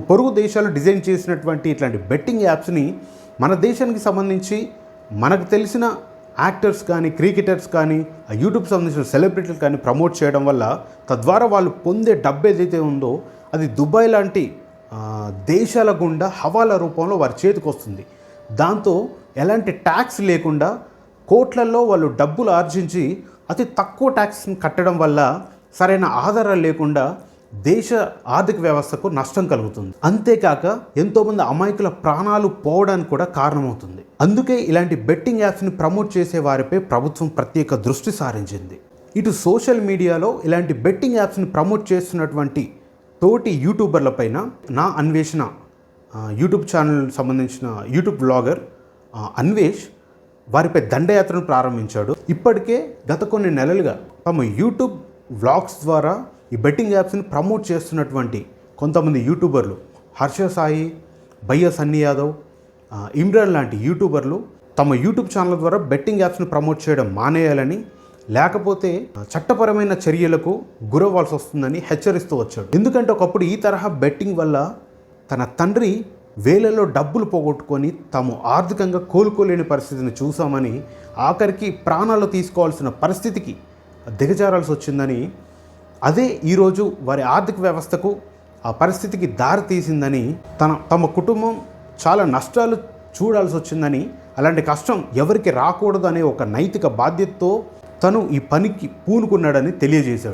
పొరుగు దేశాలు డిజైన్ చేసినటువంటి ఇట్లాంటి బెట్టింగ్ యాప్స్ని మన దేశానికి సంబంధించి మనకు తెలిసిన యాక్టర్స్ కానీ, క్రికెటర్స్ కానీ, యూట్యూబ్ సంబంధించిన సెలబ్రిటీలు కానీ ప్రమోట్ చేయడం వల్ల తద్వారా వాళ్ళు పొందే డబ్బు ఏదైతే ఉందో అది దుబాయ్ లాంటి దేశాల గుండా హవాలా రూపంలో వారి చేతికి వస్తుంది. దాంతో ఎలాంటి ట్యాక్స్ లేకుండా కోట్లలో వాళ్ళు డబ్బులు ఆర్జించి అతి తక్కువ ట్యాక్స్ని కట్టడం వల్ల సరైన ఆధారాలు లేకుండా దేశ ఆర్థిక వ్యవస్థకు నష్టం కలుగుతుంది. అంతేకాక ఎంతోమంది అమాయకుల ప్రాణాలు పోవడానికి కూడా కారణమవుతుంది. అందుకే ఇలాంటి బెట్టింగ్ యాప్స్ని ప్రమోట్ చేసే వారిపై ప్రభుత్వం ప్రత్యేక దృష్టి సారించింది. ఇటు సోషల్ మీడియాలో ఇలాంటి బెట్టింగ్ యాప్స్ని ప్రమోట్ చేస్తున్నటువంటి తోటి యూట్యూబర్లపైన నా అన్వేషణ యూట్యూబ్ ఛానల్ సంబంధించిన యూట్యూబ్ బ్లాగర్ అన్వేష్ వారిపై దండయాత్రను ప్రారంభించాడు. ఇప్పటికే గత కొన్ని నెలలుగా తమ యూట్యూబ్ వ్లాగ్స్ ద్వారా ఈ బెట్టింగ్ యాప్స్ని ప్రమోట్ చేస్తున్నటువంటి కొంతమంది యూట్యూబర్లు హర్ష సాయి, భయ్య సన్నీ యాదవ్, ఇమ్రాన్ లాంటి యూట్యూబర్లు తమ యూట్యూబ్ ఛానల్ ద్వారా బెట్టింగ్ యాప్స్ని ప్రమోట్ చేయడం మానేయాలని, లేకపోతే చట్టపరమైన చర్యలకు గురవ్వాల్సి వస్తుందని హెచ్చరిస్తూ వచ్చాడు. ఎందుకంటే ఒకప్పుడు ఈ తరహా బెట్టింగ్ వల్ల తన తండ్రి వేలలో డబ్బులు పోగొట్టుకొని తాము ఆర్థికంగా కోలుకోలేని పరిస్థితిని చూసామని, ఆఖరికి ప్రాణాలు తీసుకోవాల్సిన పరిస్థితికి దిగజారాల్సి వచ్చిందని, అదే ఈరోజు వారి ఆర్థిక వ్యవస్థకు ఆ పరిస్థితికి దారి తీసిందని, తమ కుటుంబం చాలా నష్టాలు చూడాల్సి వచ్చిందని, అలాంటి కష్టం ఎవరికి రాకూడదు అనే ఒక నైతిక బాధ్యతతో తను ఈ పనికి పూనుకున్నాడని తెలియజేశాడు.